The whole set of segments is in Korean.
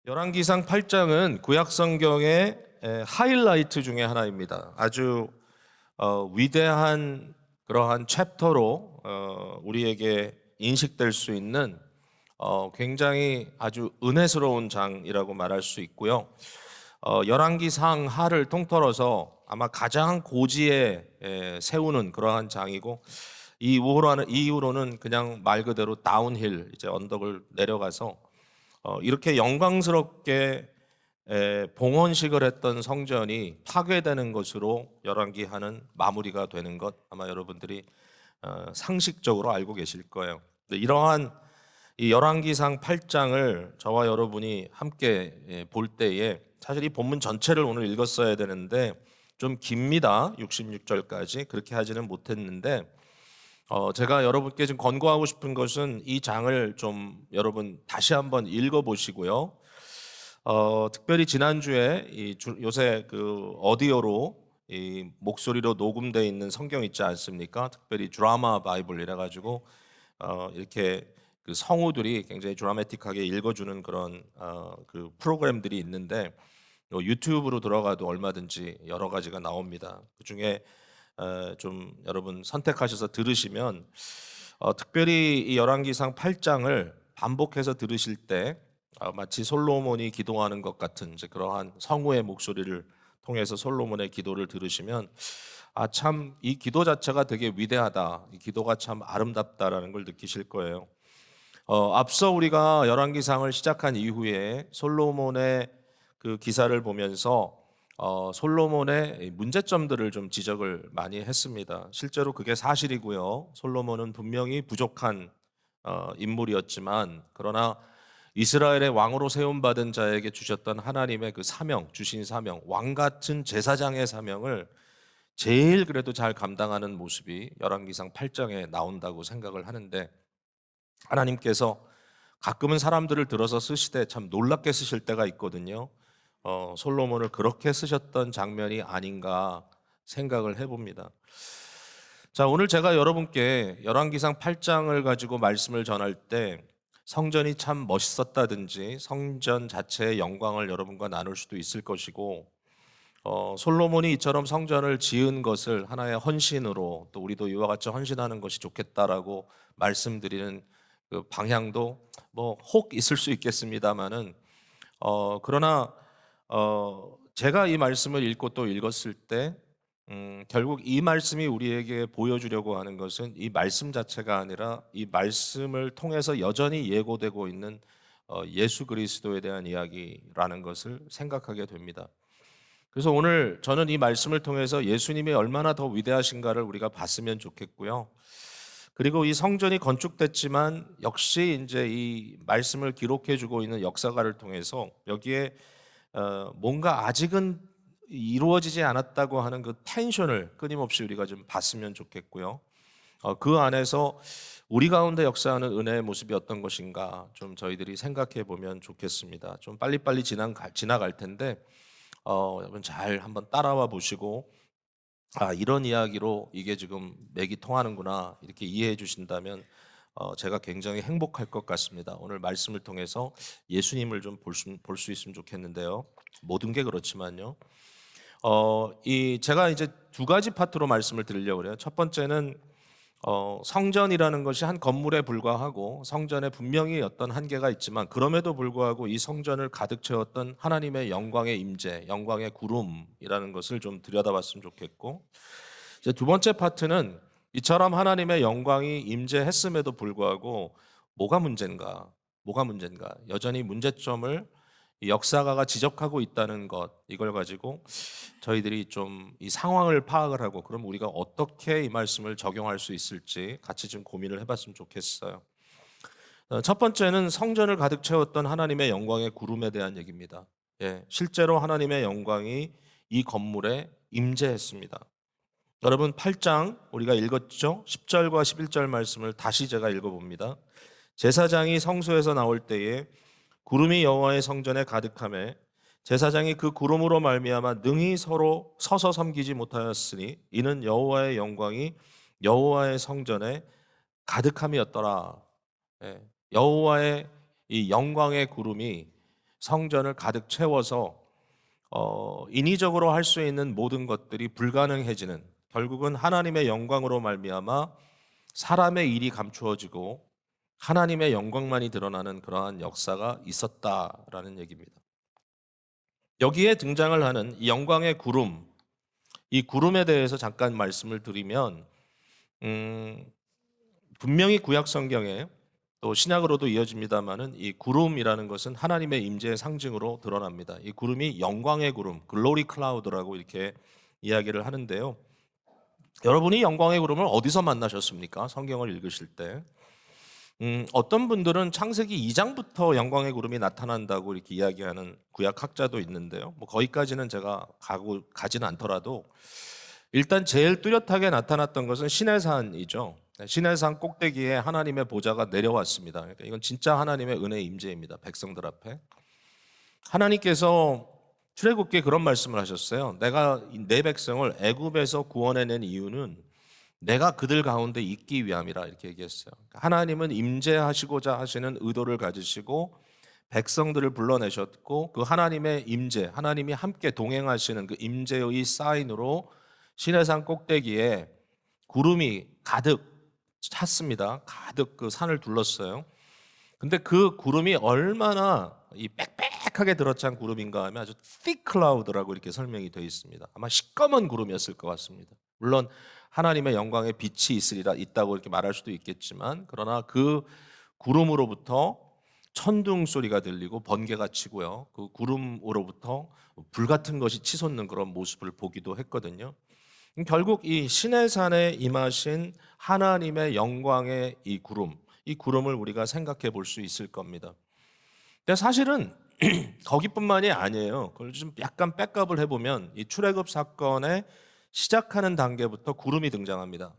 열왕기상 8장은 구약 성경의 하이라이트 중에 하나입니다. 아주 위대한 그러한 챕터로 우리에게 인식될 수 있는 굉장히 아주 은혜스러운 장이라고 말할 수 있고요. 열왕기상 하를 통틀어서 아마 가장 고지에 세우는 그러한 장이고, 이후로는 그냥 말 그대로 다운힐, 이제 언덕을 내려가서 이렇게 영광스럽게 봉헌식을 했던 성전이 파괴되는 것으로 열왕기하는 마무리가 되는 것, 아마 여러분들이 상식적으로 알고 계실 거예요. 이러한 이 열왕기상 8장을 저와 여러분이 함께 볼 때에, 사실 이 본문 전체를 오늘 읽었어야 되는데 좀 깁니다. 66절까지 그렇게 하지는 못했는데, 제가 여러분께 지금 권고하고 싶은 것은 이 장을 좀 여러분 다시 한번 읽어보시고요. 특별히 지난주에 요새 그 오디오로 이 목소리로 녹음되어 있는 성경 있지 않습니까? 특별히 드라마 바이블 이래 가지고 이렇게 그 성우들이 굉장히 드라마틱하게 읽어주는 그런 그 프로그램들이 있는데, 유튜브로 들어가도 얼마든지 여러 가지가 나옵니다. 그 중에 좀 여러분 선택하셔서 들으시면, 특별히 이 열왕기상 8장을 반복해서 들으실 때 마치 솔로몬이 기도하는 것 같은 이제 그러한 성우의 목소리를 통해서 솔로몬의 기도를 들으시면, 참 이 기도 자체가 되게 위대하다, 이 기도가 참 아름답다라는 걸 느끼실 거예요. 앞서 우리가 열왕기상을 시작한 이후에 솔로몬의 그 기사를 보면서 솔로몬의 문제점들을 좀 지적을 많이 했습니다. 실제로 그게 사실이고요. 솔로몬은 분명히 부족한 인물이었지만, 그러나 이스라엘의 왕으로 세움받은 자에게 주셨던 하나님의 그 사명, 주신 사명, 왕 같은 제사장의 사명을 제일 그래도 잘 감당하는 모습이 열왕기상 8장에 나온다고 생각을 하는데, 하나님께서 가끔은 사람들을 들어서 쓰시되 참 놀랍게 쓰실 때가 있거든요. 솔로몬을 그렇게 쓰셨던 장면이 아닌가 생각을 해봅니다. 자, 오늘 제가 여러분께 열왕기상 8장을 가지고 말씀을 전할 때 성전이 참 멋있었다든지 성전 자체의 영광을 여러분과 나눌 수도 있을 것이고, 솔로몬이 이처럼 성전을 지은 것을 하나의 헌신으로, 또 우리도 이와 같이 헌신하는 것이 좋겠다라고 말씀드리는 그 방향도 뭐 혹 있을 수 있겠습니다만은, 그러나 제가 이 말씀을 읽고 또 읽었을 때 결국 이 말씀이 우리에게 보여주려고 하는 것은 이 말씀 자체가 아니라 이 말씀을 통해서 여전히 예고되고 있는 예수 그리스도에 대한 이야기라는 것을 생각하게 됩니다. 그래서 오늘 저는 이 말씀을 통해서 예수님이 얼마나 더 위대하신가를 우리가 봤으면 좋겠고요. 그리고 이 성전이 건축됐지만 역시 이제 이 말씀을 기록해 주고 있는 역사가를 통해서 여기에 뭔가 아직은 이루어지지 않았다고 하는 그 텐션을 끊임없이 우리가 좀 봤으면 좋겠고요. 그 안에서 우리 가운데 역사하는 은혜의 모습이 어떤 것인가 좀 저희들이 생각해 보면 좋겠습니다. 좀 빨리빨리 지나갈 텐데 여러분 잘 한번 따라와 보시고, 이런 이야기로 이게 지금 맥이 통하는구나 이렇게 이해해 주신다면 제가 굉장히 행복할 것 같습니다. 오늘 말씀을 통해서 예수님을 좀 볼 수 있으면 좋겠는데요. 모든 게 그렇지만요. 제가 이제 두 가지 파트로 말씀을 드리려고 그래요. 첫 번째는 성전이라는 것이 한 건물에 불과하고 성전에 분명히 어떤 한계가 있지만, 그럼에도 불구하고 이 성전을 가득 채웠던 하나님의 영광의 임재, 영광의 구름이라는 것을 좀 들여다봤으면 좋겠고, 이제 두 번째 파트는 이처럼 하나님의 영광이 임재했음에도 불구하고 뭐가 문제인가? 뭐가 문제인가? 여전히 문제점을 이 역사가가 지적하고 있다는 것, 이걸 가지고 저희들이 좀 이 상황을 파악을 하고, 그럼 우리가 어떻게 이 말씀을 적용할 수 있을지 같이 좀 고민을 해봤으면 좋겠어요. 첫 번째는 성전을 가득 채웠던 하나님의 영광의 구름에 대한 얘기입니다. 실제로 하나님의 영광이 이 건물에 임재했습니다. 여러분 8장 우리가 읽었죠? 10절과 11절 말씀을 다시 제가 읽어봅니다. 제사장이 성소에서 나올 때에 구름이 여호와의 성전에 가득하매 제사장이 그 구름으로 말미암아 능히 서로 서서 섬기지 못하였으니 이는 여호와의 영광이 여호와의 성전에 가득함이었더라. 여호와의 이 영광의 구름이 성전을 가득 채워서 인위적으로 할 수 있는 모든 것들이 불가능해지는, 결국은 하나님의 영광으로 말미암아 사람의 일이 감추어지고 하나님의 영광만이 드러나는 그러한 역사가 있었다라는 얘기입니다. 여기에 등장을 하는 이 영광의 구름, 이 구름에 대해서 잠깐 말씀을 드리면 분명히 구약 성경에 또 신약으로도 이어집니다마는 이 구름이라는 것은 하나님의 임재의 상징으로 드러납니다. 이 구름이 영광의 구름, 글로리 클라우드라고 이렇게 이야기를 하는데요. 여러분이 영광의 구름을 어디서 만나셨습니까? 성경을 읽으실 때. 어떤 분들은 창세기 2장부터 영광의 구름이 나타난다고 이렇게 이야기하는 구약 학자도 있는데요. 뭐 거기까지는 제가 가지는 않더라도 일단 제일 뚜렷하게 나타났던 것은 시내산이죠. 시내산 꼭대기에 하나님의 보좌가 내려왔습니다. 그러니까 이건 진짜 하나님의 은혜의 임재입니다. 백성들 앞에. 하나님께서 출애굽기에 그런 말씀을 하셨어요. 내가 내 백성을 애굽에서 구원해낸 이유는 내가 그들 가운데 있기 위함이라 이렇게 얘기했어요. 하나님은 임재하시고자 하시는 의도를 가지시고 백성들을 불러내셨고 그 하나님의 임재, 하나님이 함께 동행하시는 그 임재의 사인으로 시내산 꼭대기에 구름이 가득 찼습니다. 가득 그 산을 둘렀어요. 근데 그 구름이 얼마나 이 빽빽하게 들어찬 구름인가 하면 아주 thick cloud라고 이렇게 설명이 되어 있습니다. 아마 시꺼먼 구름이었을 것 같습니다. 물론 하나님의 영광의 빛이 있다고 이렇게 말할 수도 있겠지만, 그러나 그 구름으로부터 천둥 소리가 들리고 번개가 치고요. 그 구름으로부터 불 같은 것이 치솟는 그런 모습을 보기도 했거든요. 결국 이 시내산에 임하신 하나님의 영광의 이 구름을 우리가 생각해 볼 수 있을 겁니다. 근데 사실은 거기뿐만이 아니에요. 그걸 좀 약간 백업을 해보면 이 출애굽 사건의 시작하는 단계부터 구름이 등장합니다.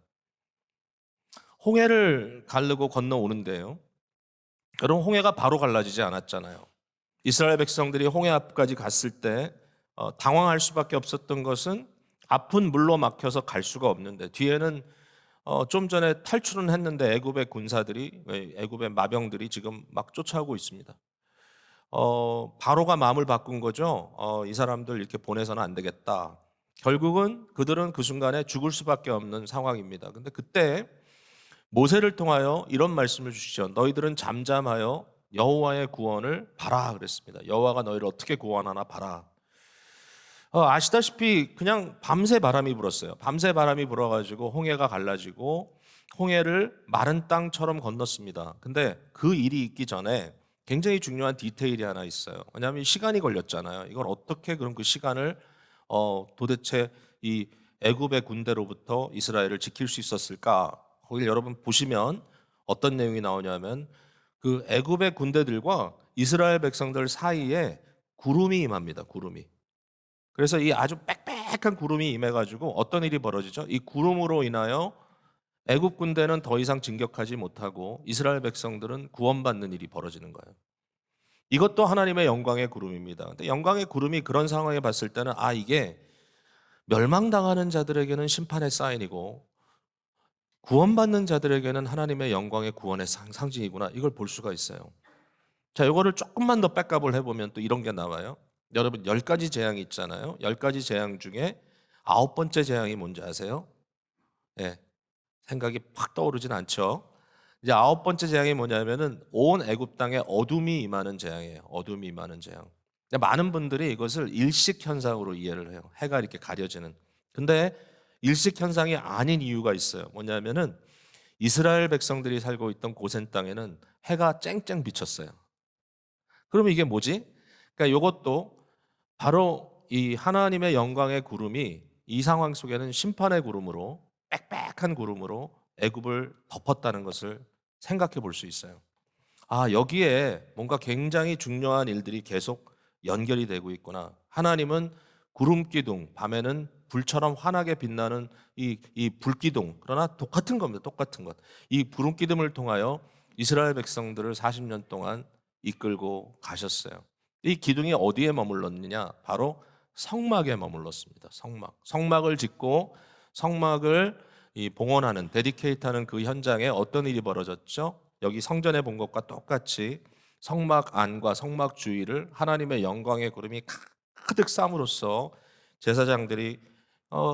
홍해를 가르고 건너오는데요. 여러분, 홍해가 바로 갈라지지 않았잖아요. 이스라엘 백성들이 홍해 앞까지 갔을 때 당황할 수밖에 없었던 것은 앞은 물로 막혀서 갈 수가 없는데 뒤에는 좀 전에 탈출은 했는데 애굽의 마병들이 지금 막 쫓아오고 있습니다. 바로가 마음을 바꾼 거죠. 이 사람들 이렇게 보내서는 안 되겠다. 결국은 그들은 그 순간에 죽을 수밖에 없는 상황입니다. 근데 그때 모세를 통하여 이런 말씀을 주시죠. 너희들은 잠잠하여 여호와의 구원을 봐라 그랬습니다. 여호와가 너희를 어떻게 구원하나 봐라. 아시다시피 그냥 밤새 바람이 불었어요. 밤새 바람이 불어가지고 홍해가 갈라지고 홍해를 마른 땅처럼 건넜습니다. 근데 그 일이 있기 전에 굉장히 중요한 디테일이 하나 있어요. 왜냐하면 시간이 걸렸잖아요. 이걸 어떻게 그럼 그 시간을 도대체 이 애굽의 군대로부터 이스라엘을 지킬 수 있었을까? 거기 여러분 보시면 어떤 내용이 나오냐면 그 애굽의 군대들과 이스라엘 백성들 사이에 구름이 임합니다. 구름이. 그래서 이 아주 빽빽한 구름이 임해가지고 어떤 일이 벌어지죠? 이 구름으로 인하여 애굽 군대는 더 이상 진격하지 못하고 이스라엘 백성들은 구원받는 일이 벌어지는 거예요. 이것도 하나님의 영광의 구름입니다. 근데 영광의 구름이 그런 상황에 봤을 때는 이게 멸망당하는 자들에게는 심판의 사인이고 구원받는 자들에게는 하나님의 영광의 구원의 상징이구나. 이걸 볼 수가 있어요. 자, 이거를 조금만 더 백업을 해보면 또 이런 게 나와요. 여러분 10가지 재앙이 있잖아요. 10가지 재앙 중에 9번째 재앙이 뭔지 아세요? 네, 생각이 팍 떠오르진 않죠. 이제 9번째 재앙이 뭐냐면은 온 애굽 땅에 어둠이 임하는 재앙이에요. 어둠이 임하는 재앙. 많은 분들이 이것을 일식 현상으로 이해를 해요. 해가 이렇게 가려지는. 근데 일식 현상이 아닌 이유가 있어요. 뭐냐면은 이스라엘 백성들이 살고 있던 고센 땅에는 해가 쨍쨍 비쳤어요. 그러면 이게 뭐지? 그러니까 이것도 바로 이 하나님의 영광의 구름이 이 상황 속에는 심판의 구름으로 빽빽한 구름으로 애굽을 덮었다는 것을 생각해 볼 수 있어요. 여기에 뭔가 굉장히 중요한 일들이 계속 연결이 되고 있구나. 하나님은 구름 기둥, 밤에는 불처럼 환하게 빛나는 이 불기둥, 그러나 똑같은 겁니다. 똑같은 것. 이 구름 기둥을 통하여 이스라엘 백성들을 40년 동안 이끌고 가셨어요. 이 기둥이 어디에 머물렀느냐? 바로 성막에 머물렀습니다. 성막을 짓고 성막을 봉헌하는, 데디케이트하는 그 현장에 어떤 일이 벌어졌죠? 여기 성전에 본 것과 똑같이 성막 안과 성막 주위를 하나님의 영광의 구름이 가득 쌈으로써 제사장들이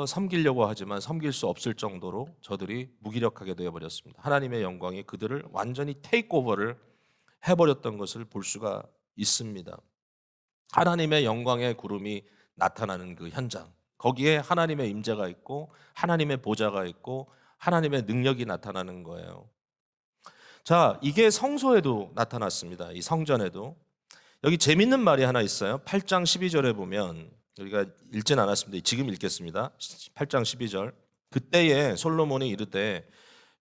섬기려고 하지만 섬길 수 없을 정도로 저들이 무기력하게 되어버렸습니다. 하나님의 영광이 그들을 완전히 테이크오버를 해버렸던 것을 볼 수가 있습니다. 하나님의 영광의 구름이 나타나는 그 현장, 거기에 하나님의 임재가 있고 하나님의 보좌가 있고 하나님의 능력이 나타나는 거예요. 자, 이게 성소에도 나타났습니다. 이 성전에도. 여기 재밌는 말이 하나 있어요. 8장 12절에 보면, 우리가 읽진 않았습니다. 지금 읽겠습니다. 8장 12절. 그때에 솔로몬이 이르되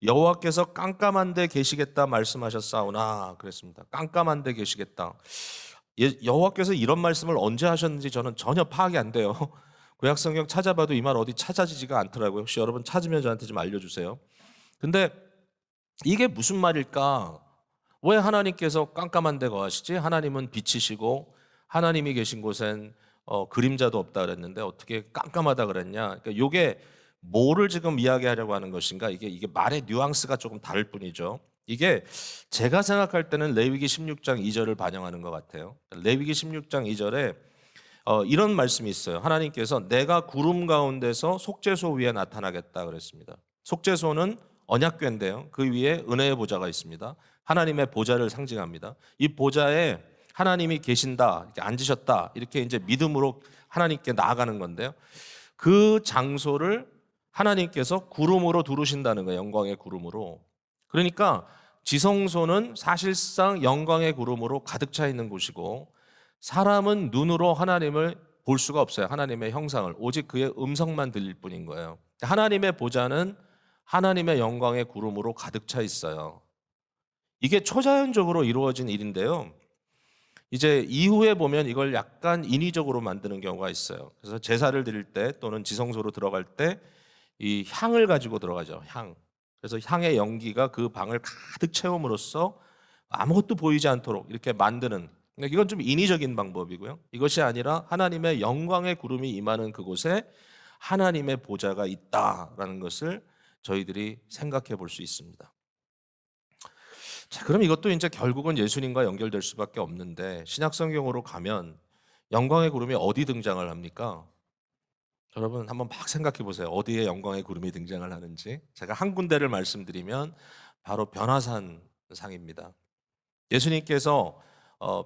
여호와께서 깜깜한 데 계시겠다 말씀하셨사오나 그랬습니다. 깜깜한 데 계시겠다. 여호와께서 이런 말씀을 언제 하셨는지 저는 전혀 파악이 안 돼요. 구약성경 찾아봐도 이 말 어디 찾아지지가 않더라고요. 혹시 여러분 찾으면 저한테 좀 알려주세요. 근데 이게 무슨 말일까? 왜 하나님께서 깜깜한 데 거하시지? 하나님은 빛이시고 하나님이 계신 곳엔 그림자도 없다 그랬는데 어떻게 깜깜하다 그랬냐? 그러니까 이게 뭐를 지금 이야기하려고 하는 것인가? 이게 말의 뉘앙스가 조금 다를 뿐이죠. 이게 제가 생각할 때는 레위기 16장 2절을 반영하는 것 같아요. 레위기 16장 2절에 이런 말씀이 있어요. 하나님께서 내가 구름 가운데서 속죄소 위에 나타나겠다 그랬습니다. 속죄소는 언약궤인데요. 그 위에 은혜의 보좌가 있습니다. 하나님의 보좌를 상징합니다. 이 보좌에 하나님이 계신다, 이렇게 앉으셨다, 이렇게 이제 믿음으로 하나님께 나아가는 건데요. 그 장소를 하나님께서 구름으로 두르신다는 거예요. 영광의 구름으로. 그러니까 지성소는 사실상 영광의 구름으로 가득 차 있는 곳이고 사람은 눈으로 하나님을 볼 수가 없어요. 하나님의 형상을. 오직 그의 음성만 들릴 뿐인 거예요. 하나님의 보좌는 하나님의 영광의 구름으로 가득 차 있어요. 이게 초자연적으로 이루어진 일인데요. 이제 이후에 보면 이걸 약간 인위적으로 만드는 경우가 있어요. 그래서 제사를 드릴 때 또는 지성소로 들어갈 때 이 향을 가지고 들어가죠. 향. 그래서 향의 연기가 그 방을 가득 채움으로써 아무것도 보이지 않도록 이렇게 만드는, 이건 좀 인위적인 방법이고요. 이것이 아니라 하나님의 영광의 구름이 임하는 그곳에 하나님의 보좌가 있다라는 것을 저희들이 생각해 볼 수 있습니다. 자, 그럼 이것도 이제 결국은 예수님과 연결될 수밖에 없는데 신약 성경으로 가면 영광의 구름이 어디 등장을 합니까? 여러분 한번 막 생각해 보세요. 어디에 영광의 구름이 등장을 하는지. 제가 한 군데를 말씀드리면 바로 변화산 상입니다. 예수님께서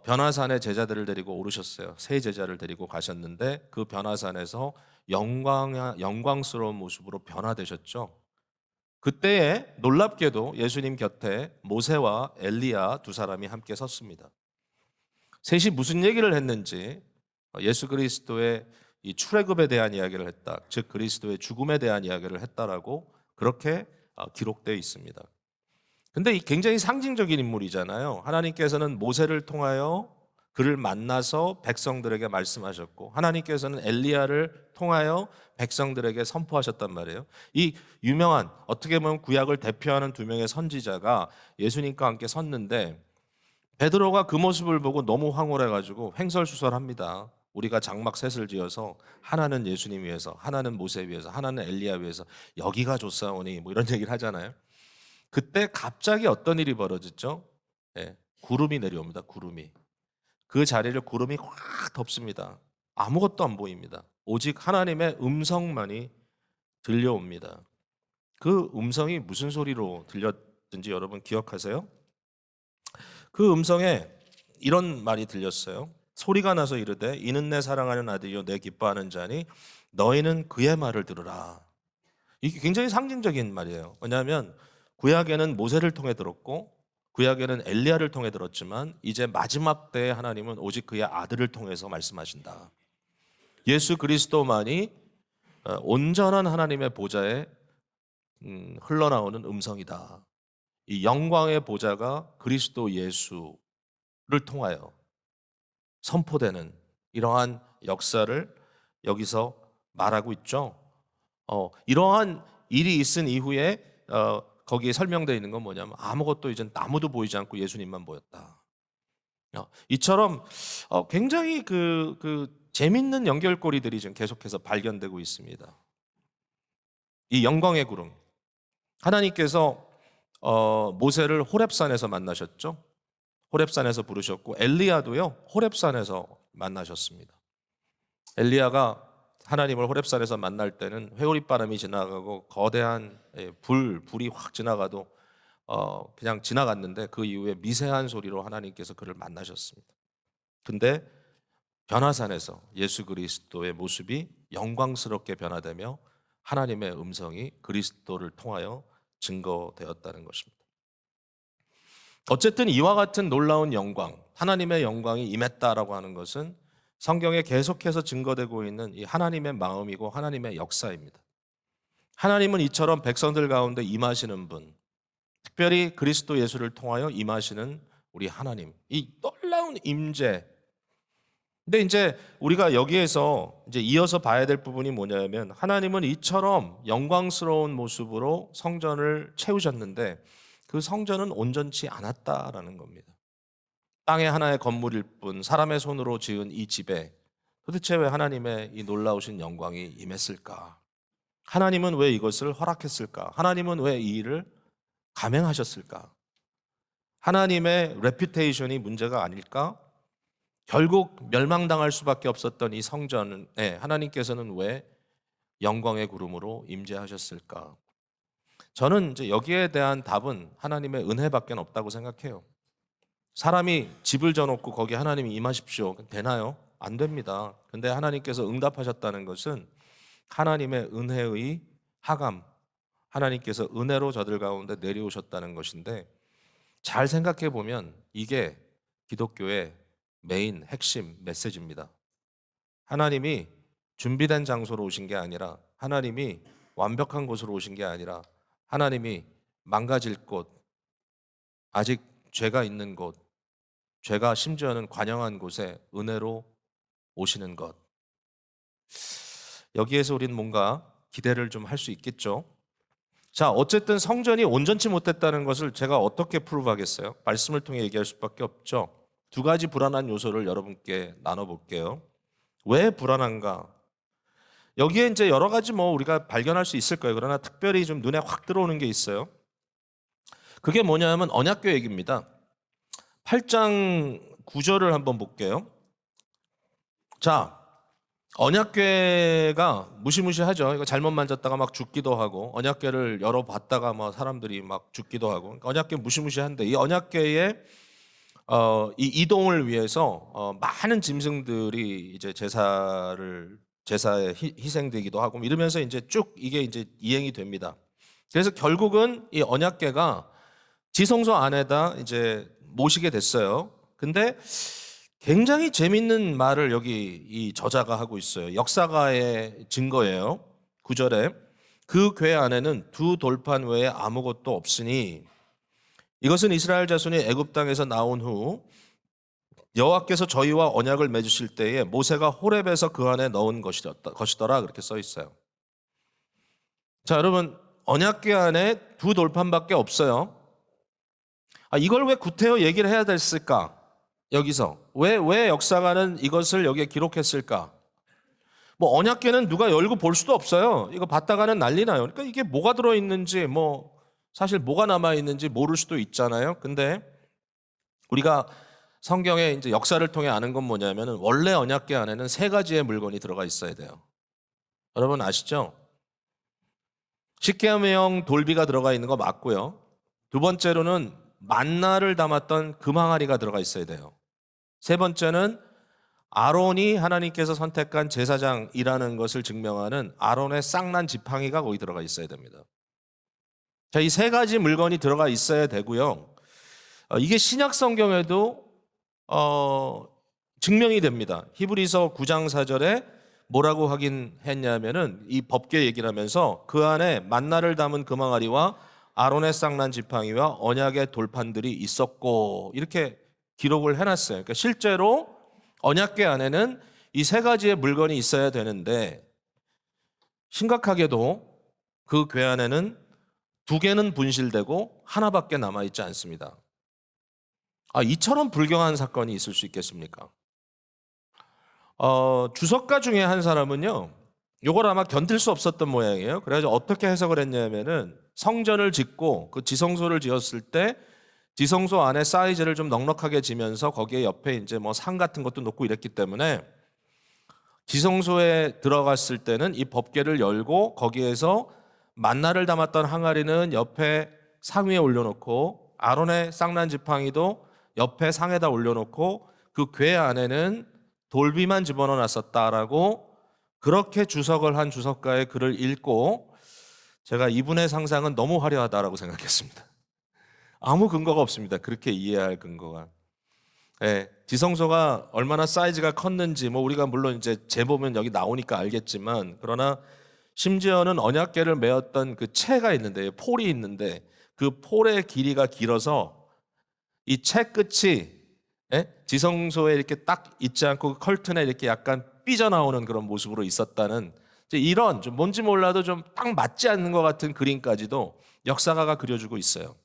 변화산에 제자들을 데리고 오르셨어요. 세 제자를 데리고 가셨는데 그 변화산에서 영광스러운 모습으로 변화되셨죠. 그때에 놀랍게도 예수님 곁에 모세와 엘리야 두 사람이 함께 섰습니다. 셋이 무슨 얘기를 했는지, 예수 그리스도의 이 출애굽에 대한 이야기를 했다. 즉 그리스도의 죽음에 대한 이야기를 했다라고 그렇게 기록되어 있습니다. 근데 이 굉장히 상징적인 인물이잖아요. 하나님께서는 모세를 통하여 그를 만나서 백성들에게 말씀하셨고 하나님께서는 엘리야를 통하여 백성들에게 선포하셨단 말이에요. 이 유명한, 어떻게 보면 구약을 대표하는 두 명의 선지자가 예수님과 함께 섰는데 베드로가 그 모습을 보고 너무 황홀해가지고 횡설수설합니다. 우리가 장막 셋을 지어서 하나는 예수님 위해서, 하나는 모세 위해서, 하나는 엘리야 위해서 여기가 좋사오니 뭐 이런 얘기를 하잖아요. 그때 갑자기 어떤 일이 벌어졌죠? 예, 구름이 내려옵니다. 구름이. 그 자리를 구름이 확 덮습니다. 아무것도 안 보입니다. 오직 하나님의 음성만이 들려옵니다. 그 음성이 무슨 소리로 들렸든지 여러분 기억하세요? 그 음성에 이런 말이 들렸어요. 소리가 나서 이르되 이는 내 사랑하는 아들이요 내 기뻐하는 자니 너희는 그의 말을 들으라. 이게 굉장히 상징적인 말이에요. 왜냐하면 구약에는 모세를 통해 들었고 구약에는 엘리야를 통해 들었지만 이제 마지막 때에 하나님은 오직 그의 아들을 통해서 말씀하신다. 예수 그리스도만이 온전한 하나님의 보좌에 흘러나오는 음성이다. 이 영광의 보좌가 그리스도 예수를 통하여 선포되는 이러한 역사를 여기서 말하고 있죠. 이러한 일이 있은 이후에 거기에 설명되어 있는 건 뭐냐면 아무것도 이제 아무도 보이지 않고 예수님만 보였다. 이처럼 굉장히 그 재밌는 연결고리들이 지금 계속해서 발견되고 있습니다. 이 영광의 구름, 하나님께서 모세를 호렙산에서 만나셨죠. 호렙산에서 부르셨고 엘리야도요 호렙산에서 만나셨습니다. 엘리야가 하나님을 호렙산에서 만날 때는 회오리바람이 지나가고 거대한 불이 확 지나가도 그냥 지나갔는데 그 이후에 미세한 소리로 하나님께서 그를 만나셨습니다. 근데 변화산에서 예수 그리스도의 모습이 영광스럽게 변화되며 하나님의 음성이 그리스도를 통하여 증거되었다는 것입니다. 어쨌든 이와 같은 놀라운 영광, 하나님의 영광이 임했다라고 하는 것은 성경에 계속해서 증거되고 있는 이 하나님의 마음이고 하나님의 역사입니다. 하나님은 이처럼 백성들 가운데 임하시는 분, 특별히 그리스도 예수를 통하여 임하시는 우리 하나님, 이 놀라운 임재. 근데 이제 우리가 여기에서 이제 이어서 봐야 될 부분이 뭐냐면 하나님은 이처럼 영광스러운 모습으로 성전을 채우셨는데 그 성전은 온전치 않았다라는 겁니다. 땅의 하나의 건물일 뿐 사람의 손으로 지은 이 집에 도대체 왜 하나님의 이 놀라우신 영광이 임했을까? 하나님은 왜 이것을 허락했을까? 하나님은 왜 이 일을 감행하셨을까? 하나님의 레퓨테이션이 문제가 아닐까? 결국 멸망당할 수밖에 없었던 이 성전에 하나님께서는 왜 영광의 구름으로 임재하셨을까? 저는 이제 여기에 대한 답은 하나님의 은혜밖에 없다고 생각해요. 사람이 집을 져놓고 거기 하나님이 임하십시오. 되나요? 안 됩니다. 근데 하나님께서 응답하셨다는 것은 하나님의 은혜의 하감, 하나님께서 은혜로 저들 가운데 내려오셨다는 것인데 잘 생각해 보면 이게 기독교의 메인 핵심 메시지입니다. 하나님이 준비된 장소로 오신 게 아니라 하나님이 완벽한 곳으로 오신 게 아니라 하나님이 망가질 곳, 아직 죄가 있는 곳, 죄가 심지어는 관영한 곳에 은혜로 오시는 것. 여기에서 우리는 뭔가 기대를 좀 할 수 있겠죠. 자, 어쨌든 성전이 온전치 못했다는 것을 제가 어떻게 프루브하겠어요? 말씀을 통해 얘기할 수밖에 없죠. 두 가지 불안한 요소를 여러분께 나눠볼게요. 왜 불안한가? 여기에 이제 여러 가지 우리가 발견할 수 있을 거예요. 그러나 특별히 좀 눈에 확 들어오는 게 있어요. 그게 뭐냐면 언약궤 얘기입니다. 8장 9절을 한번 볼게요. 자, 언약궤가 무시무시하죠. 이거 잘못 만졌다가 막 죽기도 하고 언약궤를 열어봤다가 사람들이 막 죽기도 하고 언약궤 무시무시한데 이 언약궤의 이 이동을 위해서 많은 짐승들이 이제 제사에 희생되기도 하고 이러면서 이제 쭉 이게 이제 이행이 됩니다. 그래서 결국은 이 언약궤가 지성소 안에다 이제 모시게 됐어요. 근데 굉장히 재밌는 말을 여기 이 저자가 하고 있어요. 역사가의 증거예요. 9절에 그 궤 안에는 두 돌판 외에 아무것도 없으니 이것은 이스라엘 자손이 애굽 땅에서 나온 후 여호와께서 저희와 언약을 맺으실 때에 모세가 호렙에서 그 안에 넣은 것이더라 그렇게 써 있어요. 자, 여러분 언약궤 안에 두 돌판밖에 없어요. 이걸 왜 구태여 얘기를 해야 됐을까? 여기서 왜 역사가는 이것을 여기에 기록했을까? 언약궤는 누가 열고 볼 수도 없어요. 이거 봤다가는 난리 나요. 그러니까 이게 뭐가 들어있는지 사실 뭐가 남아있는지 모를 수도 있잖아요. 근데 우리가 성경의 이제 역사를 통해 아는 건 뭐냐면은 원래 언약궤 안에는 세 가지의 물건이 들어가 있어야 돼요. 여러분 아시죠? 십계명 돌비가 들어가 있는 거 맞고요. 두 번째로는 만나를 담았던 금항아리가 들어가 있어야 돼요. 세 번째는 아론이 하나님께서 선택한 제사장이라는 것을 증명하는 아론의 쌍난 지팡이가 거기 들어가 있어야 됩니다. 자, 이 세 가지 물건이 들어가 있어야 되고요. 이게 신약 성경에도 증명이 됩니다. 히브리서 9장 4절에 뭐라고 확인했냐면은 이 법궤 얘기를 하면서 그 안에 만나를 담은 금항아리와 아론의 쌍난 지팡이와 언약의 돌판들이 있었고 이렇게 기록을 해놨어요. 그러니까 실제로 언약궤 안에는 이 세 가지의 물건이 있어야 되는데 심각하게도 그 궤 안에는 두 개는 분실되고 하나밖에 남아있지 않습니다. 이처럼 불경한 사건이 있을 수 있겠습니까? 주석가 중에 한 사람은요, 요걸 아마 견딜 수 없었던 모양이에요. 그래서 어떻게 해석을 했냐면은 성전을 짓고 그 지성소를 지었을 때 지성소 안에 사이즈를 좀 넉넉하게 지면서 거기에 옆에 이제 뭐 상 같은 것도 놓고 이랬기 때문에 지성소에 들어갔을 때는 이 법궤를 열고 거기에서 만나를 담았던 항아리는 옆에 상 위에 올려놓고 아론의 쌍난 지팡이도 옆에 상에다 올려놓고 그 궤 안에는 돌비만 집어넣어 놨었다라고 그렇게 주석을 한 주석가의 글을 읽고 제가 이분의 상상은 너무 화려하다라고 생각했습니다. 아무 근거가 없습니다. 그렇게 이해할 근거가. 예, 지성소가 얼마나 사이즈가 컸는지 뭐 우리가 물론 이제 재보면 여기 나오니까 알겠지만 그러나 심지어는 언약궤를 메었던 그 채가 있는데 폴이 있는데 그 폴의 길이가 길어서 이 채 끝이 지성소에 이렇게 딱 있지 않고 그 컬튼에 이렇게 약간 삐져나오는 그런 모습으로 있었다는 이런 좀 뭔지 몰라도 좀 딱 맞지 않는 것 같은 그림까지도 역사가가 그려주고 있어요.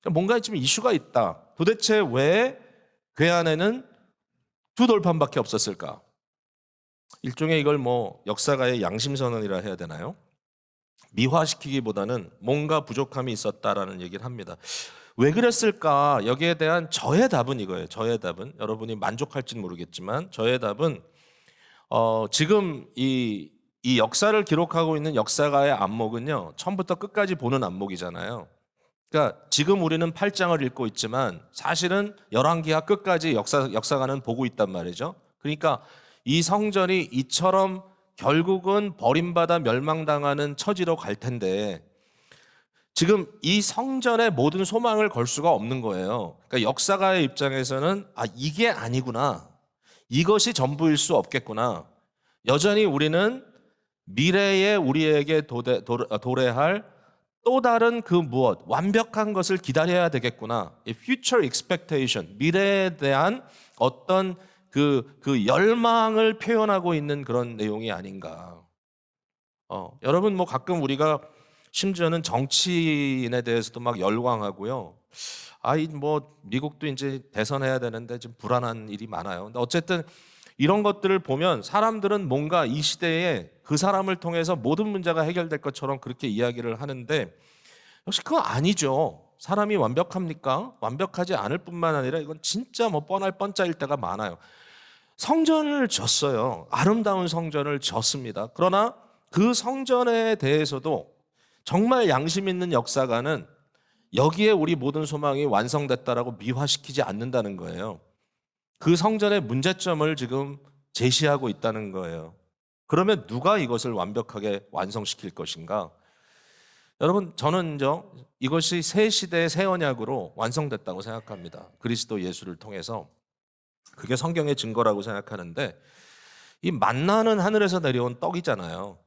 뭔가 좀 이슈가 있다. 도대체 왜 궤 안에는 두 돌판밖에 없었을까? 일종의 이걸 뭐 역사가의 양심선언이라 해야 되나요? 미화시키기보다는 뭔가 부족함이 있었다라는 얘기를 합니다. 왜 그랬을까? 여기에 대한 저의 답은 이거예요. 저의 답은 여러분이 만족할지는 모르겠지만 저의 답은 지금 이 역사를 기록하고 있는 역사가의 안목은요. 처음부터 끝까지 보는 안목이잖아요. 그러니까 지금 우리는 8장을 읽고 있지만 사실은 열왕기하 끝까지 역사가는 보고 있단 말이죠. 그러니까 이 성전이 이처럼 결국은 버림받아 멸망당하는 처지로 갈 텐데 지금 이 성전에 모든 소망을 걸 수가 없는 거예요. 그러니까 역사가의 입장에서는 이게 아니구나. 이것이 전부일 수 없겠구나. 여전히 우리는 미래에 우리에게 도래할 또 다른 그 무엇, 완벽한 것을 기다려야 되겠구나. future expectation, 미래에 대한 어떤 그 열망을 표현하고 있는 그런 내용이 아닌가. 여러분 뭐 가끔 우리가 심지어는 정치인에 대해서도 막 열광하고요. 뭐 미국도 이제 대선해야 되는데 좀 불안한 일이 많아요. 근데 어쨌든 이런 것들을 보면 사람들은 뭔가 이 시대에 그 사람을 통해서 모든 문제가 해결될 것처럼 그렇게 이야기를 하는데 역시 그건 아니죠. 사람이 완벽합니까? 완벽하지 않을 뿐만 아니라 이건 진짜 뭐 뻔할 뻔짜일 때가 많아요. 성전을 졌어요. 아름다운 성전을 졌습니다. 그러나 그 성전에 대해서도 정말 양심 있는 역사가는 여기에 우리 모든 소망이 완성됐다라고 미화시키지 않는다는 거예요. 그 성전의 문제점을 지금 제시하고 있다는 거예요. 그러면 누가 이것을 완벽하게 완성시킬 것인가? 여러분, 저는 이것이 새 시대의 새 언약으로 완성됐다고 생각합니다. 그리스도 예수를 통해서. 그게 성경의 증거라고 생각하는데 이 만나는 하늘에서 내려온 떡이잖아요.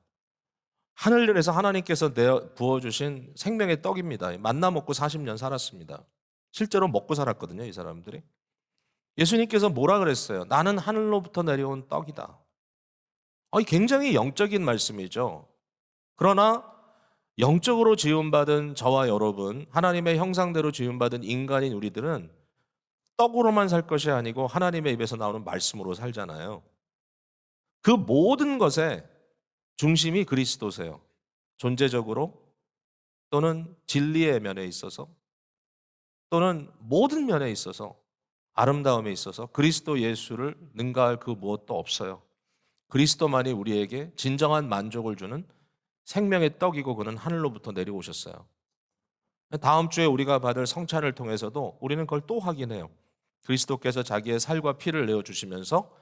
하늘에서 하나님께서 부어주신 생명의 떡입니다. 만나 먹고 40년 살았습니다. 실제로 먹고 살았거든요, 이 사람들이. 예수님께서 뭐라 그랬어요? 나는 하늘로부터 내려온 떡이다. 굉장히 영적인 말씀이죠. 그러나 영적으로 지음받은 저와 여러분, 하나님의 형상대로 지음받은 인간인 우리들은 떡으로만 살 것이 아니고 하나님의 입에서 나오는 말씀으로 살잖아요. 그 모든 것의 중심이 그리스도세요. 존재적으로 또는 진리의 면에 있어서 또는 모든 면에 있어서 아름다움에 있어서 그리스도 예수를 능가할 그 무엇도 없어요. 그리스도만이 우리에게 진정한 만족을 주는 생명의 떡이고 그는 하늘로부터 내려오셨어요. 다음 주에 우리가 받을 성찬을 통해서도 우리는 그걸 또 확인해요. 그리스도께서 자기의 살과 피를 내어주시면서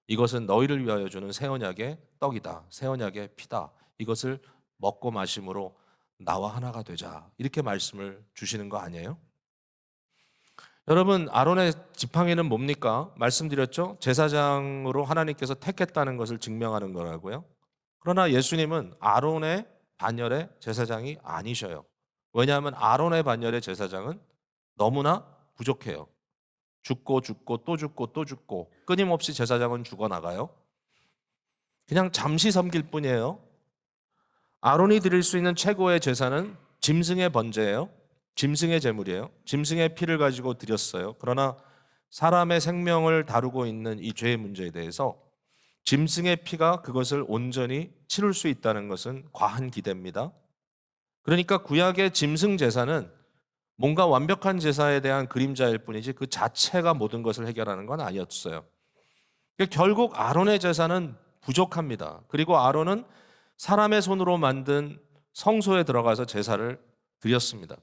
이것은 너희를 위하여 주는 새 언약의 떡이다. 새 언약의 피다. 이것을 먹고 마심으로 나와 하나가 되자. 이렇게 말씀을 주시는 거 아니에요? 여러분, 아론의 지팡이는 뭡니까? 말씀드렸죠? 제사장으로 하나님께서 택했다는 것을 증명하는 거라고요. 그러나 예수님은 아론의 반열의 제사장이 아니셔요. 왜냐하면 아론의 반열의 제사장은 너무나 부족해요. 죽고 또 죽고 또 죽고 끊임없이 제사장은 죽어나가요. 그냥 잠시 섬길 뿐이에요. 아론이 드릴 수 있는 최고의 제사는 짐승의 번제예요. 짐승의 제물이에요. 짐승의 피를 가지고 드렸어요. 그러나 사람의 생명을 다루고 있는 이 죄의 문제에 대해서 짐승의 피가 그것을 온전히 치룰 수 있다는 것은 과한 기대입니다. 그러니까 구약의 짐승 제사는 뭔가 완벽한 제사에 대한 그림자일 뿐이지 그 자체가 모든 것을 해결하는 건 아니었어요. 그러니까 결국 아론의 제사는 부족합니다. 그리고 아론은 사람의 손으로 만든 성소에 들어가서 제사를 드렸습니다.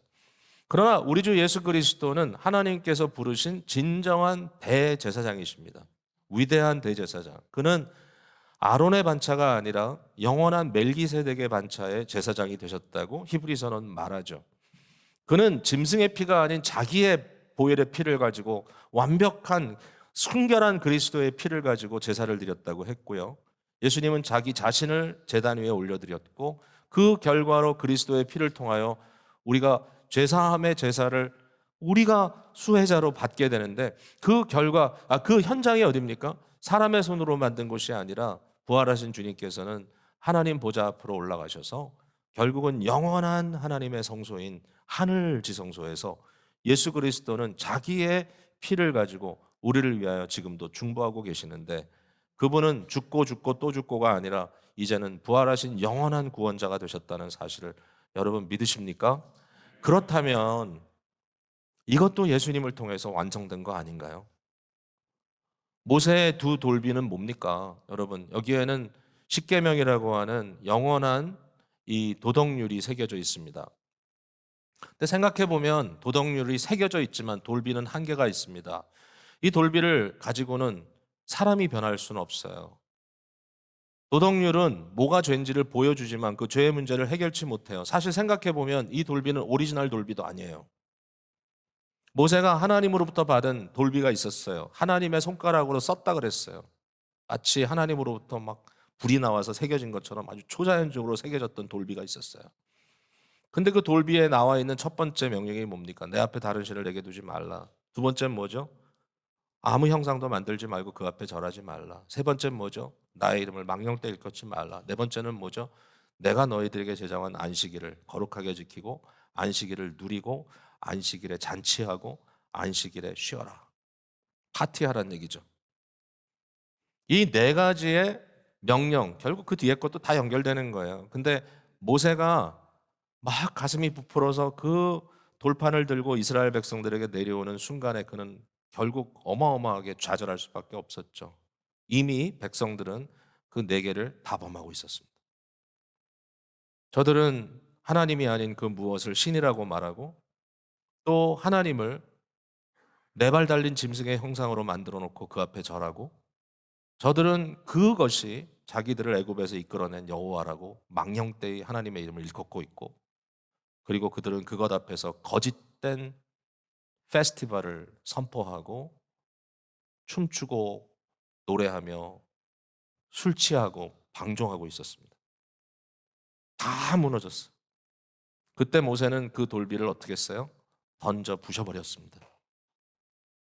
그러나 우리 주 예수 그리스도는 하나님께서 부르신 진정한 대제사장이십니다. 위대한 대제사장. 그는 아론의 반차가 아니라 영원한 멜기세덱의 반차의 제사장이 되셨다고 히브리서는 말하죠. 그는 짐승의 피가 아닌 자기의 보혈의 피를 가지고 완벽한 순결한 그리스도의 피를 가지고 제사를 드렸다고 했고요. 예수님은 자기 자신을 제단 위에 올려드렸고 그 결과로 그리스도의 피를 통하여 우리가 죄사함의 제사를 우리가 수혜자로 받게 되는데 그 결과 그 현장이 어디입니까? 사람의 손으로 만든 곳이 아니라 부활하신 주님께서는 하나님 보좌 앞으로 올라가셔서 결국은 영원한 하나님의 성소인 하늘 지성소에서 예수 그리스도는 자기의 피를 가지고 우리를 위하여 지금도 중보하고 계시는데 그분은 죽고 또 죽고가 아니라 이제는 부활하신 영원한 구원자가 되셨다는 사실을 여러분 믿으십니까? 그렇다면 이것도 예수님을 통해서 완성된 거 아닌가요? 모세의 두 돌비는 뭡니까? 여러분, 여기에는 십계명이라고 하는 영원한 이 도덕률이 새겨져 있습니다. 근데 생각해 보면 도덕률이 새겨져 있지만 돌비는 한계가 있습니다. 이 돌비를 가지고는 사람이 변할 수는 없어요. 도덕률은 뭐가 죄인지를 보여주지만 그 죄의 문제를 해결치 못해요. 사실 생각해 보면 이 돌비는 오리지널 돌비도 아니에요. 모세가 하나님으로부터 받은 돌비가 있었어요. 하나님의 손가락으로 썼다 그랬어요. 마치 하나님으로부터 막 불이 나와서 새겨진 것처럼 아주 초자연적으로 새겨졌던 돌비가 있었어요. 근데 그 돌비에 나와 있는 첫 번째 명령이 뭡니까? 내 앞에 다른 신을 내게 두지 말라. 두 번째는 뭐죠? 아무 형상도 만들지 말고 그 앞에 절하지 말라. 세 번째는 뭐죠? 나의 이름을 망령되이 일컫지 말라. 네 번째는 뭐죠? 내가 너희들에게 제정한 안식일을 거룩하게 지키고 안식일을 누리고 안식일에 잔치하고 안식일에 쉬어라. 파티하라는 얘기죠. 이 네 가지의 명령, 결국 그 뒤에 것도 다 연결되는 거예요. 근데 모세가 막 가슴이 부풀어서 그 돌판을 들고 이스라엘 백성들에게 내려오는 순간에 그는 결국 어마어마하게 좌절할 수밖에 없었죠. 이미 백성들은 그 네 개를 다 범하고 있었습니다. 저들은 하나님이 아닌 그 무엇을 신이라고 말하고 또 하나님을 네 발 달린 짐승의 형상으로 만들어 놓고 그 앞에 절하고 저들은 그것이 자기들을 애굽에서 이끌어낸 여호와라고 망령되이 하나님의 이름을 일컫고 있고 그리고 그들은 그것 앞에서 거짓된 페스티벌을 선포하고 춤추고 노래하며 술 취하고 방종하고 있었습니다. 다 무너졌어요. 그때 모세는 그 돌비를 어떻게 했어요? 던져 부셔버렸습니다.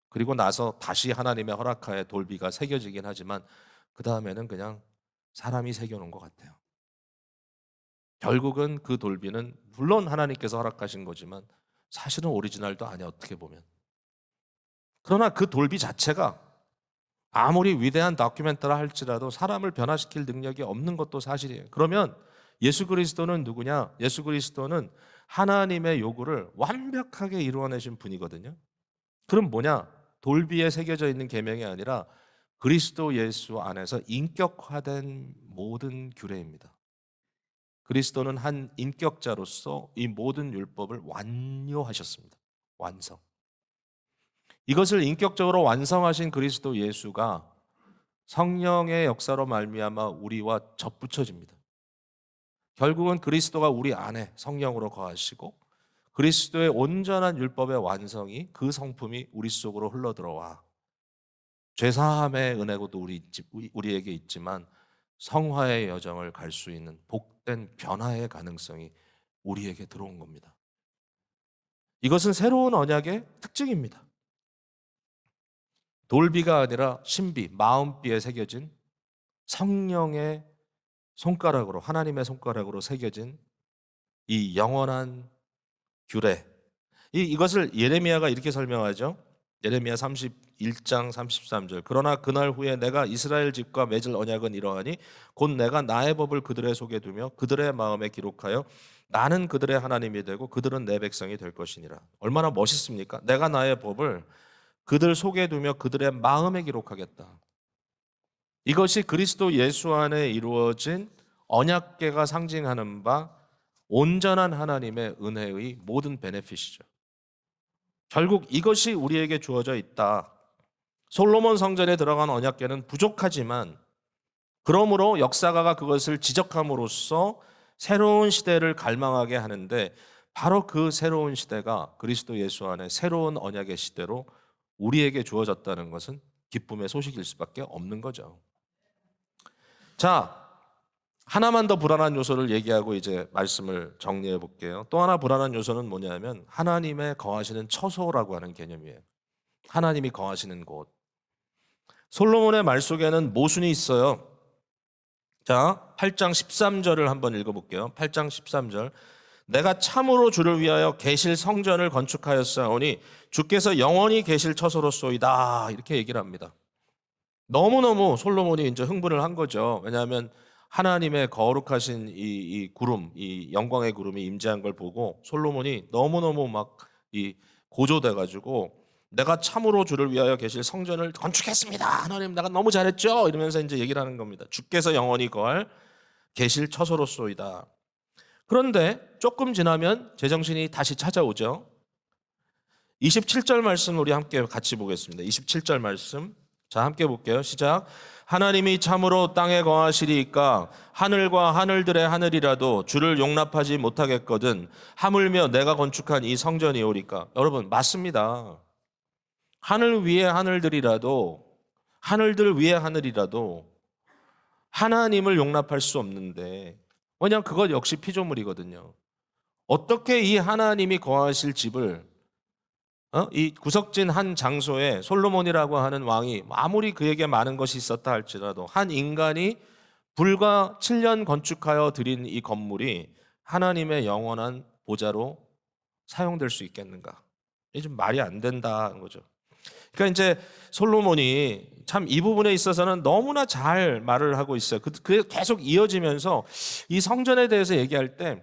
그리고 나서 다시 하나님의 허락하에 돌비가 새겨지긴 하지만 그 다음에는 그냥 사람이 새겨놓은 것 같아요. 결국은 그 돌비는 물론 하나님께서 허락하신 거지만 사실은 오리지널도 아니야 어떻게 보면. 그러나 그 돌비 자체가 아무리 위대한 다큐멘터라 할지라도 사람을 변화시킬 능력이 없는 것도 사실이에요. 그러면 예수 그리스도는 누구냐? 예수 그리스도는 하나님의 요구를 완벽하게 이루어내신 분이거든요. 그럼 뭐냐? 돌비에 새겨져 있는 계명이 아니라 그리스도 예수 안에서 인격화된 모든 규례입니다. 그리스도는 한 인격자로서 이 모든 율법을 완료하셨습니다. 완성. 이것을 인격적으로 완성하신 그리스도 예수가 성령의 역사로 말미암아 우리와 접붙여집니다. 결국은 그리스도가 우리 안에 성령으로 거하시고 그리스도의 온전한 율법의 완성이 그 성품이 우리 속으로 흘러들어와 죄사함의 은혜고도 우리에게 있지만 성화의 여정을 갈 수 있는 복된 변화의 가능성이 우리에게 들어온 겁니다. 이것은 새로운 언약의 특징입니다. 돌비가 아니라 신비, 마음비에 새겨진 성령의 손가락으로 하나님의 손가락으로 새겨진 이 영원한 규례. 이것을 예레미야가 이렇게 설명하죠. 예레미야 32장 1장 33절. 그러나 그날 후에 내가 이스라엘 집과 맺을 언약은 이러하니 곧 내가 나의 법을 그들의 속에 두며 그들의 마음에 기록하여 나는 그들의 하나님이 되고 그들은 내 백성이 될 것이니라. 얼마나 멋있습니까? 내가 나의 법을 그들 속에 두며 그들의 마음에 기록하겠다. 이것이 그리스도 예수 안에 이루어진 언약궤가 상징하는 바 온전한 하나님의 은혜의 모든 베네핏이죠. 결국 이것이 우리에게 주어져 있다. 솔로몬 성전에 들어간 언약궤는 부족하지만 그러므로 역사가가 그것을 지적함으로써 새로운 시대를 갈망하게 하는데 바로 그 새로운 시대가 그리스도 예수 안에 새로운 언약의 시대로 우리에게 주어졌다는 것은 기쁨의 소식일 수밖에 없는 거죠. 자, 하나만 더 불안한 요소를 얘기하고 이제 말씀을 정리해 볼게요. 또 하나 불안한 요소는 뭐냐면 하나님의 거하시는 처소라고 하는 개념이에요. 하나님이 거하시는 곳. 솔로몬의 말 속에는 모순이 있어요. 자, 8장 13절을 한번 읽어볼게요. 8장 13절. 내가 참으로 주를 위하여 계실 성전을 건축하였사오니 주께서 영원히 계실 처소로소이다. 이렇게 얘기를 합니다. 너무너무 솔로몬이 이제 흥분을 한 거죠. 왜냐하면 하나님의 거룩하신 이 구름, 이 영광의 구름이 임재한 걸 보고 솔로몬이 너무너무 막 이 고조돼가지고 내가 참으로 주를 위하여 계실 성전을 건축했습니다. 하나님 내가 너무 잘했죠. 이러면서 이제 얘기를 하는 겁니다. 주께서 영원히 거할 계실 처소로소이다. 그런데 조금 지나면 제정신이 다시 찾아오죠. 27절 말씀 우리 함께 같이 보겠습니다. 27절 말씀. 자, 함께 볼게요. 시작. 하나님이 참으로 땅에 거하시리이까 하늘과 하늘들의 하늘이라도 주를 용납하지 못하겠거든 하물며 내가 건축한 이 성전이 오리까. 여러분 맞습니다. 하늘 위에 하늘들이라도 하늘들 위에 하늘이라도 하나님을 용납할 수 없는데 왜냐하면 그것 역시 피조물이거든요. 어떻게 이 하나님이 거하실 집을 이 구석진 한 장소에 솔로몬이라고 하는 왕이 아무리 그에게 많은 것이 있었다 할지라도 한 인간이 불과 7년 건축하여 드린 이 건물이 하나님의 영원한 보좌로 사용될 수 있겠는가? 이게 좀 말이 안 된다는 거죠. 그러니까 이제 솔로몬이 참 이 부분에 있어서는 너무나 잘 말을 하고 있어요. 그게 계속 이어지면서 이 성전에 대해서 얘기할 때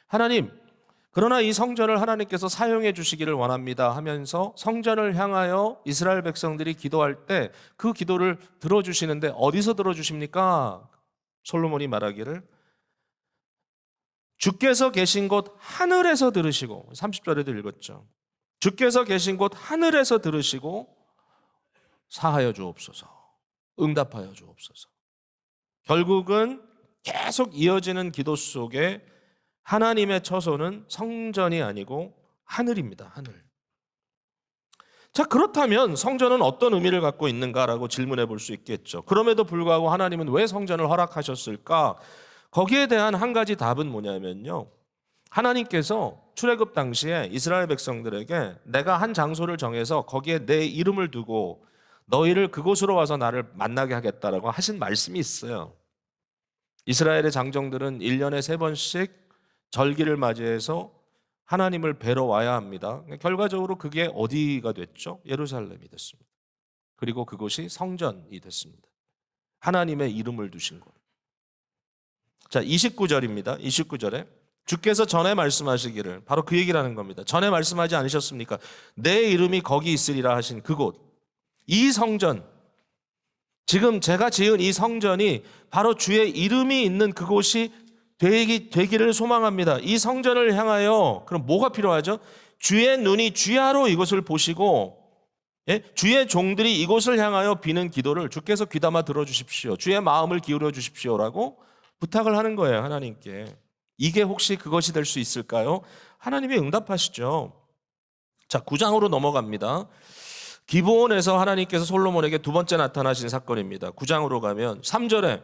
하나님 그러나 이 성전을 하나님께서 사용해 주시기를 원합니다 하면서 성전을 향하여 이스라엘 백성들이 기도할 때 그 기도를 들어주시는데 어디서 들어주십니까? 솔로몬이 말하기를 주께서 계신 곳 하늘에서 들으시고 30절에도 읽었죠. 주께서 계신 곳 하늘에서 들으시고 사하여 주옵소서. 응답하여 주옵소서. 결국은 계속 이어지는 기도 속에 하나님의 처소는 성전이 아니고 하늘입니다. 하늘. 자, 그렇다면 성전은 어떤 의미를 갖고 있는가라고 질문해 볼 수 있겠죠. 그럼에도 불구하고 하나님은 왜 성전을 허락하셨을까? 거기에 대한 한 가지 답은 뭐냐면요. 하나님께서 출애굽 당시에 이스라엘 백성들에게 내가 한 장소를 정해서 거기에 내 이름을 두고 너희를 그곳으로 와서 나를 만나게 하겠다라고 하신 말씀이 있어요. 이스라엘의 장정들은 1년에 3번씩 절기를 맞이해서 하나님을 뵈러 와야 합니다. 결과적으로 그게 어디가 됐죠? 예루살렘이 됐습니다. 그리고 그곳이 성전이 됐습니다. 하나님의 이름을 두신 곳. 자, 29절입니다. 29절에 주께서 전에 말씀하시기를 바로 그 얘기를 하는 겁니다. 전에 말씀하지 않으셨습니까? 내 이름이 거기 있으리라 하신 그곳. 이 성전, 지금 제가 지은 이 성전이 바로 주의 이름이 있는 그곳이 되기를 소망합니다. 이 성전을 향하여 그럼 뭐가 필요하죠? 주의 눈이 주야로 이곳을 보시고 주의 종들이 이곳을 향하여 비는 기도를 주께서 귀담아 들어주십시오. 주의 마음을 기울여 주십시오라고 부탁을 하는 거예요. 하나님께. 이게 혹시 그것이 될 수 있을까요? 하나님이 응답하시죠. 자, 9장으로 넘어갑니다. 기브온에서 하나님께서 솔로몬에게 두 번째 나타나신 사건입니다. 9장으로 가면 3절에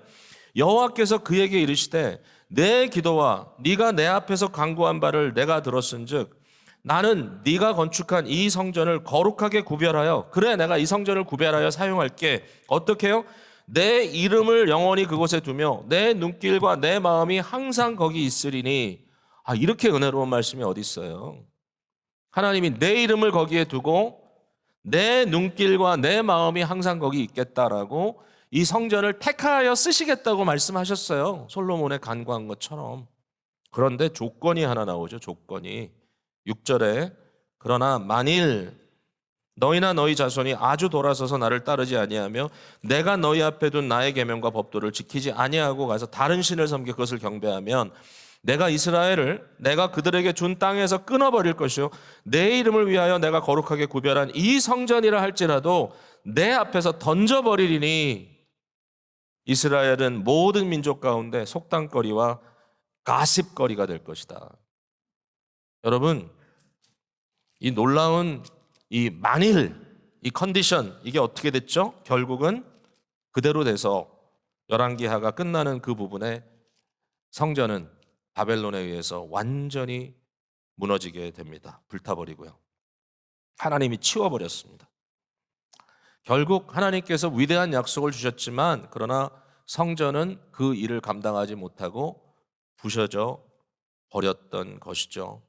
여호와께서 그에게 이르시되 내 기도와 네가 내 앞에서 간구한 바를 내가 들었은즉 나는 네가 건축한 이 성전을 거룩하게 구별하여 그래 내가 이 성전을 구별하여 사용할게. 어떻게 해요? 내 이름을 영원히 그곳에 두며 내 눈길과 내 마음이 항상 거기 있으리니. 이렇게 은혜로운 말씀이 어디 있어요? 하나님이 내 이름을 거기에 두고 내 눈길과 내 마음이 항상 거기 있겠다라고 이 성전을 택하여 쓰시겠다고 말씀하셨어요. 솔로몬의 간구한 것처럼. 그런데 조건이 하나 나오죠. 조건이 6절에 그러나 만일 너희나 너희 자손이 아주 돌아서서 나를 따르지 아니하며 내가 너희 앞에 둔 나의 계명과 법도를 지키지 아니하고 가서 다른 신을 섬겨 그것을 경배하면 내가 이스라엘을 내가 그들에게 준 땅에서 끊어버릴 것이요 내 이름을 위하여 내가 거룩하게 구별한 이 성전이라 할지라도 내 앞에서 던져버리리니 이스라엘은 모든 민족 가운데 속담거리와 가십거리가 될 것이다. 여러분, 이 놀라운 이 만일, 이 컨디션, 이게 어떻게 됐죠? 결국은 그대로 돼서 열왕기하가 끝나는 그 부분에 성전은 바벨론에 의해서 완전히 무너지게 됩니다. 불타버리고요. 하나님이 치워버렸습니다. 결국 하나님께서 위대한 약속을 주셨지만 그러나 성전은 그 일을 감당하지 못하고 부셔져 버렸던 것이죠.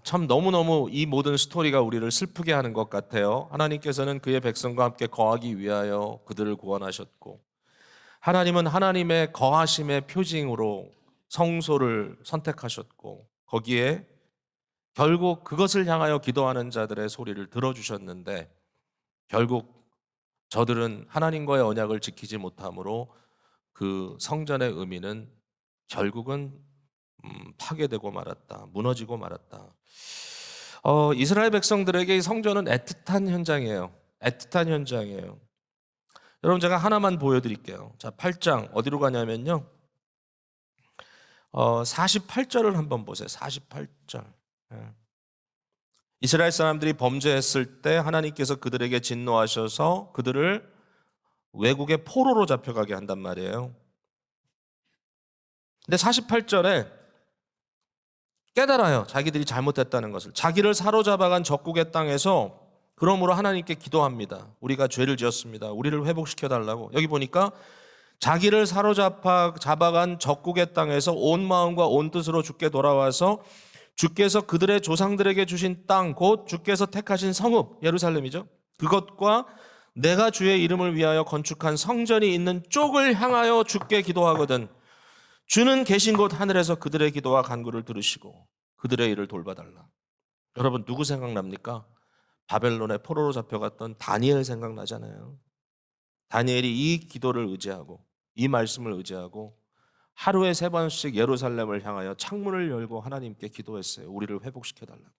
참 너무너무 이 모든 스토리가 우리를 슬프게 하는 것 같아요. 하나님께서는 그의 백성과 함께 거하기 위하여 그들을 구원하셨고 하나님은 하나님의 거하심의 표징으로 성소를 선택하셨고 거기에 결국 그것을 향하여 기도하는 자들의 소리를 들어주셨는데 결국 저들은 하나님과의 언약을 지키지 못함으로 그 성전의 의미는 결국은 파괴되고 말았다. 무너지고 말았다. 이스라엘 백성들에게 이 성전은 애틋한 현장이에요. 애틋한 현장이에요. 여러분 제가 하나만 보여드릴게요. 자, 8장 어디로 가냐면요. 48절을 한번 보세요. 48절. 이스라엘 사람들이 범죄했을 때 하나님께서 그들에게 진노하셔서 그들을 외국의 포로로 잡혀가게 한단 말이에요. 근데 48절에 깨달아요. 자기들이 잘못했다는 것을. 자기를 사로잡아간 적국의 땅에서 그러므로 하나님께 기도합니다. 우리가 죄를 지었습니다. 우리를 회복시켜달라고. 여기 보니까 자기를 사로잡아간 적국의 땅에서 온 마음과 온 뜻으로 주께 돌아와서 주께서 그들의 조상들에게 주신 땅, 곧 주께서 택하신 성읍, 예루살렘이죠. 그것과 내가 주의 이름을 위하여 건축한 성전이 있는 쪽을 향하여 주께 기도하거든 주는 계신 곳 하늘에서 그들의 기도와 간구를 들으시고 그들의 일을 돌봐달라. 여러분 누구 생각납니까? 바벨론의 포로로 잡혀갔던 다니엘 생각나잖아요. 다니엘이 이 기도를 의지하고 이 말씀을 의지하고 하루에 3번씩 예루살렘을 향하여 창문을 열고 하나님께 기도했어요. 우리를 회복시켜달라고.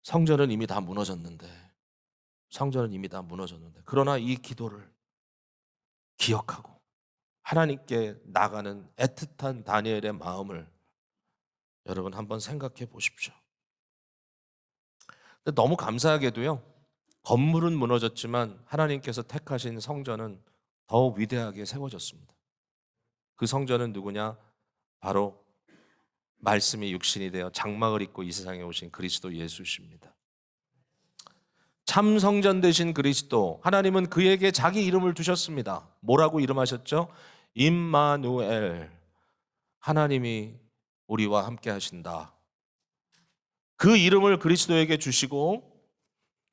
성전은 이미 다 무너졌는데 그러나 이 기도를 기억하고 하나님께 나가는 애틋한 다니엘의 마음을 여러분 한번 생각해 보십시오. 근데 너무 감사하게도요. 건물은 무너졌지만 하나님께서 택하신 성전은 더 위대하게 세워졌습니다. 그 성전은 누구냐? 바로 말씀이 육신이 되어 장막을 입고 이 세상에 오신 그리스도 예수십니다. 참 성전 되신 그리스도, 하나님은 그에게 자기 이름을 두셨습니다. 뭐라고 이름하셨죠? 임마누엘, 하나님이 우리와 함께 하신다. 그 이름을 그리스도에게 주시고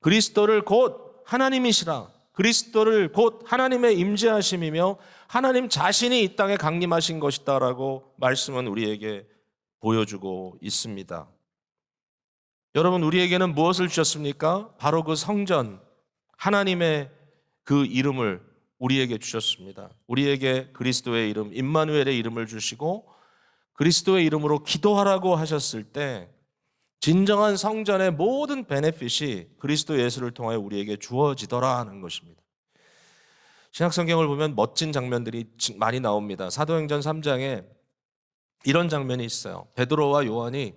그리스도를 곧 하나님이시라, 그리스도를 곧 하나님의 임재하심이며 하나님 자신이 이 땅에 강림하신 것이다라고 말씀은 우리에게 보여주고 있습니다. 여러분 우리에게는 무엇을 주셨습니까? 바로 그 성전, 하나님의 그 이름을 우리에게 주셨습니다. 우리에게 그리스도의 이름, 임마누엘의 이름을 주시고 그리스도의 이름으로 기도하라고 하셨을 때 진정한 성전의 모든 베네핏이 그리스도 예수를 통하여 우리에게 주어지더라 하는 것입니다. 신약성경을 보면 멋진 장면들이 많이 나옵니다. 사도행전 3장에 이런 장면이 있어요. 베드로와 요한이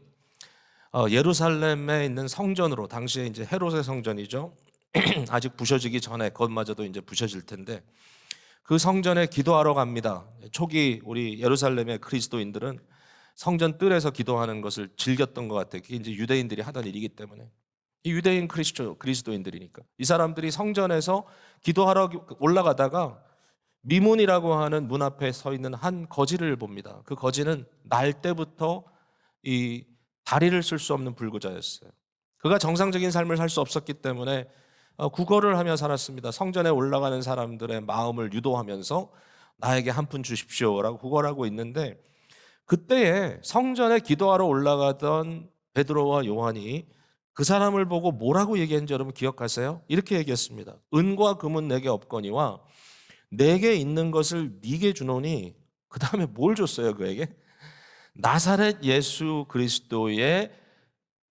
예루살렘에 있는 성전으로, 당시에 이제 헤롯의 성전이죠. 아직 부셔지기 전에, 그것마저도 이제 부셔질 텐데 그 성전에 기도하러 갑니다. 초기 우리 예루살렘의 그리스도인들은 성전 뜰에서 기도하는 것을 즐겼던 것 같아요. 그게 이제 유대인들이 하던 일이기 때문에. 이 유대인 그리스도인들이니까 이 사람들이 성전에서 기도하러 올라가다가 미문이라고 하는 문 앞에 서 있는 한 거지를 봅니다. 그 거지는 날 때부터 이 다리를 쓸 수 없는 불구자였어요. 그가 정상적인 삶을 살 수 없었기 때문에 구걸을 하며 살았습니다. 성전에 올라가는 사람들의 마음을 유도하면서 나에게 한 푼 주십시오라고 구걸하고 있는데, 그때에 성전에 기도하러 올라가던 베드로와 요한이 그 사람을 보고 뭐라고 얘기했는지 여러분 기억하세요? 이렇게 얘기했습니다. 은과 금은 내게 없거니와 내게 있는 것을 네게 주노니. 그 다음에 뭘 줬어요 그에게? 나사렛 예수 그리스도의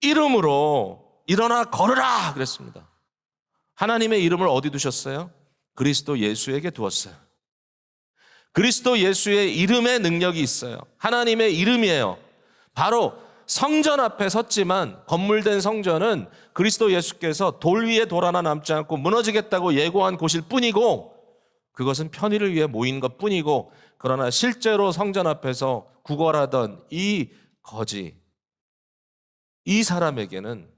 이름으로 일어나 걸으라 그랬습니다. 하나님의 이름을 어디 두셨어요? 그리스도 예수에게 두었어요. 그리스도 예수의 이름에 능력이 있어요. 하나님의 이름이에요. 바로 성전 앞에 섰지만, 건물된 성전은 그리스도 예수께서 돌 위에 돌 하나 남지 않고 무너지겠다고 예고한 곳일 뿐이고, 그것은 편의를 위해 모인 것 뿐이고, 그러나 실제로 성전 앞에서 구걸하던 이 거지, 이 사람에게는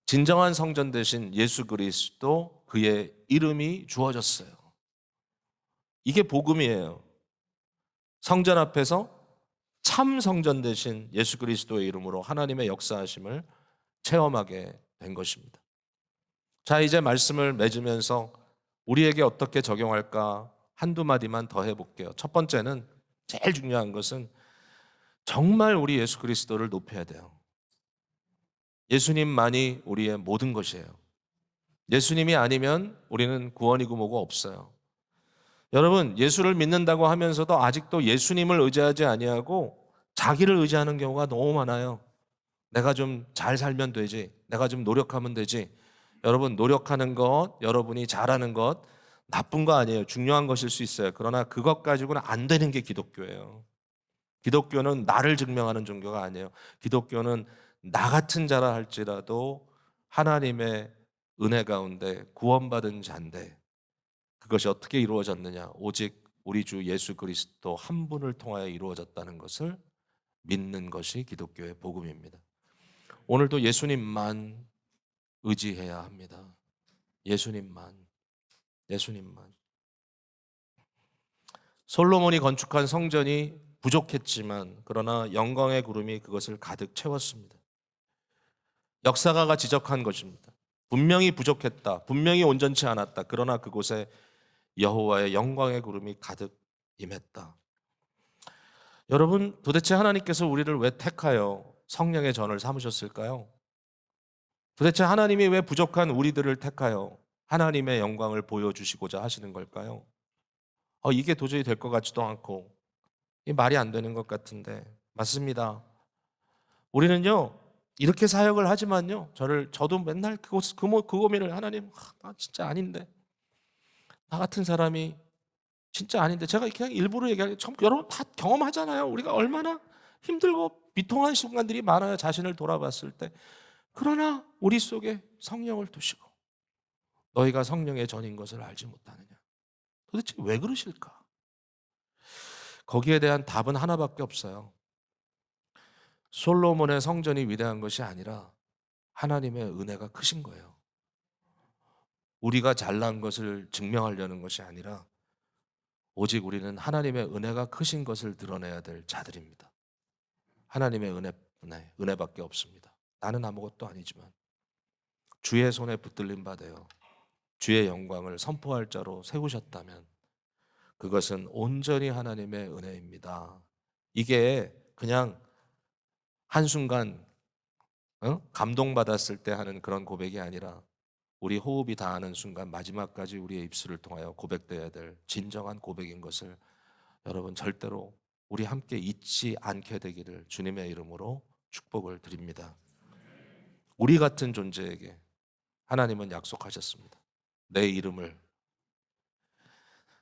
진정한 성전 대신 예수 그리스도, 그의 이름이 주어졌어요. 이게 복음이에요. 성전 앞에서 참 성전 대신 예수 그리스도의 이름으로 하나님의 역사하심을 체험하게 된 것입니다. 자, 이제 말씀을 맺으면서 우리에게 어떻게 적용할까 한두 마디만 더 해볼게요. 첫 번째는, 제일 중요한 것은 정말 우리 예수 그리스도를 높여야 돼요. 예수님만이 우리의 모든 것이에요. 예수님이 아니면 우리는 구원이고 뭐고 없어요. 여러분, 예수를 믿는다고 하면서도 아직도 예수님을 의지하지 아니하고 자기를 의지하는 경우가 너무 많아요. 내가 좀 잘 살면 되지, 내가 좀 노력하면 되지. 여러분, 노력하는 것, 여러분이 잘하는 것 나쁜 거 아니에요. 중요한 것일 수 있어요. 그러나 그것 가지고는 안 되는 게 기독교예요. 기독교는 나를 증명하는 종교가 아니에요. 기독교는 나 같은 자라 할지라도 하나님의 은혜 가운데 구원받은 자인데, 그것이 어떻게 이루어졌느냐? 오직 우리 주 예수 그리스도 한 분을 통하여 이루어졌다는 것을 믿는 것이 기독교의 복음입니다. 오늘도 예수님만 의지해야 합니다. 예수님만. 솔로몬이 건축한 성전이 부족했지만, 그러나 영광의 구름이 그것을 가득 채웠습니다. 역사가가 지적한 것입니다. 분명히 부족했다, 분명히 온전치 않았다. 그러나 그곳에 여호와의 영광의 구름이 가득 임했다. 여러분, 도대체 하나님께서 우리를 왜 택하여 성령의 전을 삼으셨을까요? 도대체 하나님이 왜 부족한 우리들을 택하여 하나님의 영광을 보여주시고자 하시는 걸까요? 이게 도저히 될 것 같지도 않고, 이 말이 안 되는 것 같은데. 맞습니다. 우리는요 이렇게 사역을 하지만요, 저도 맨날 그 고민을, 하나님, 나 진짜 아닌데, 나 같은 사람이 진짜 아닌데. 제가 그냥 일부러 얘기하는, 여러분 다 경험하잖아요. 우리가 얼마나 힘들고 비통한 순간들이 많아요, 자신을 돌아봤을 때. 그러나 우리 속에 성령을 두시고 너희가 성령의 전인 것을 알지 못하느냐. 도대체 왜 그러실까? 거기에 대한 답은 하나밖에 없어요. 솔로몬의 성전이 위대한 것이 아니라 하나님의 은혜가 크신 거예요. 우리가 잘난 것을 증명하려는 것이 아니라 오직 우리는 하나님의 은혜가 크신 것을 드러내야 될 자들입니다. 하나님의 은혜밖에 없습니다. 나는 아무것도 아니지만 주의 손에 붙들림 받아요 주의 영광을 선포할 자로 세우셨다면 그것은 온전히 하나님의 은혜입니다. 이게 그냥 한순간 감동받았을 때 하는 그런 고백이 아니라 우리 호흡이 닿는 순간 마지막까지 우리의 입술을 통하여 고백되어야 될 진정한 고백인 것을 여러분 절대로 우리 함께 잊지 않게 되기를 주님의 이름으로 축복을 드립니다. 우리 같은 존재에게 하나님은 약속하셨습니다. 내 이름을,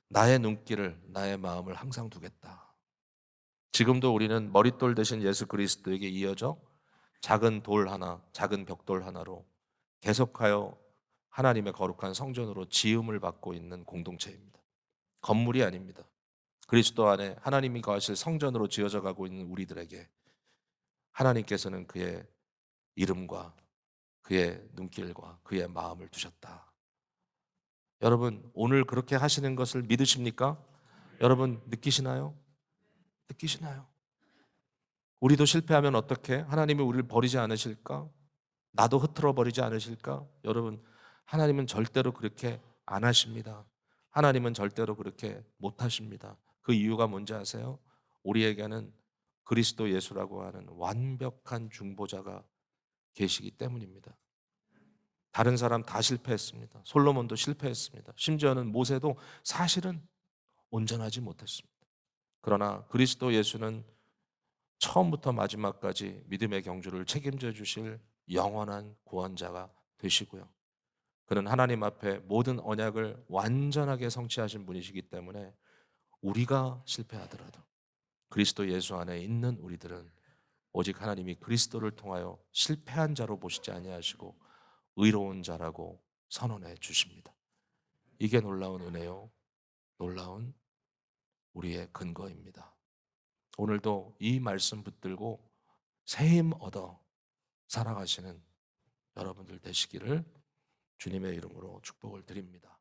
나의 눈길을, 나의 마음을 항상 두겠다. 지금도 우리는 머릿돌 대신 예수 그리스도에게 이어져 작은 돌 하나, 작은 벽돌 하나로 계속하여 하나님의 거룩한 성전으로 지음을 받고 있는 공동체입니다. 건물이 아닙니다. 그리스도 안에 하나님이 거하실 성전으로 지어져 가고 있는 우리들에게 하나님께서는 그의 이름과 그의 눈길과 그의 마음을 두셨다. 여러분, 오늘 그렇게 하시는 것을 믿으십니까? 여러분, 느끼시나요? 느끼시나요? 우리도 실패하면 어떻게? 하나님이 우리를 버리지 않으실까? 나도 흐트러 버리지 않으실까? 여러분, 하나님은 절대로 그렇게 안 하십니다. 하나님은 절대로 그렇게 못 하십니다. 그 이유가 뭔지 아세요? 우리에게는 그리스도 예수라고 하는 완벽한 중보자가 계시기 때문입니다. 다른 사람 다 실패했습니다. 솔로몬도 실패했습니다. 심지어는 모세도 사실은 온전하지 못했습니다. 그러나 그리스도 예수는 처음부터 마지막까지 믿음의 경주를 책임져 주실 영원한 구원자가 되시고요. 그는 하나님 앞에 모든 언약을 완전하게 성취하신 분이시기 때문에 우리가 실패하더라도 그리스도 예수 안에 있는 우리들은 오직 하나님이 그리스도를 통하여 실패한 자로 보시지 아니하시고 의로운 자라고 선언해 주십니다. 이게 놀라운 은혜요. 놀라운 우리의 근거입니다. 오늘도 이 말씀 붙들고 새 힘 얻어 살아가시는 여러분들 되시기를 주님의 이름으로 축복을 드립니다.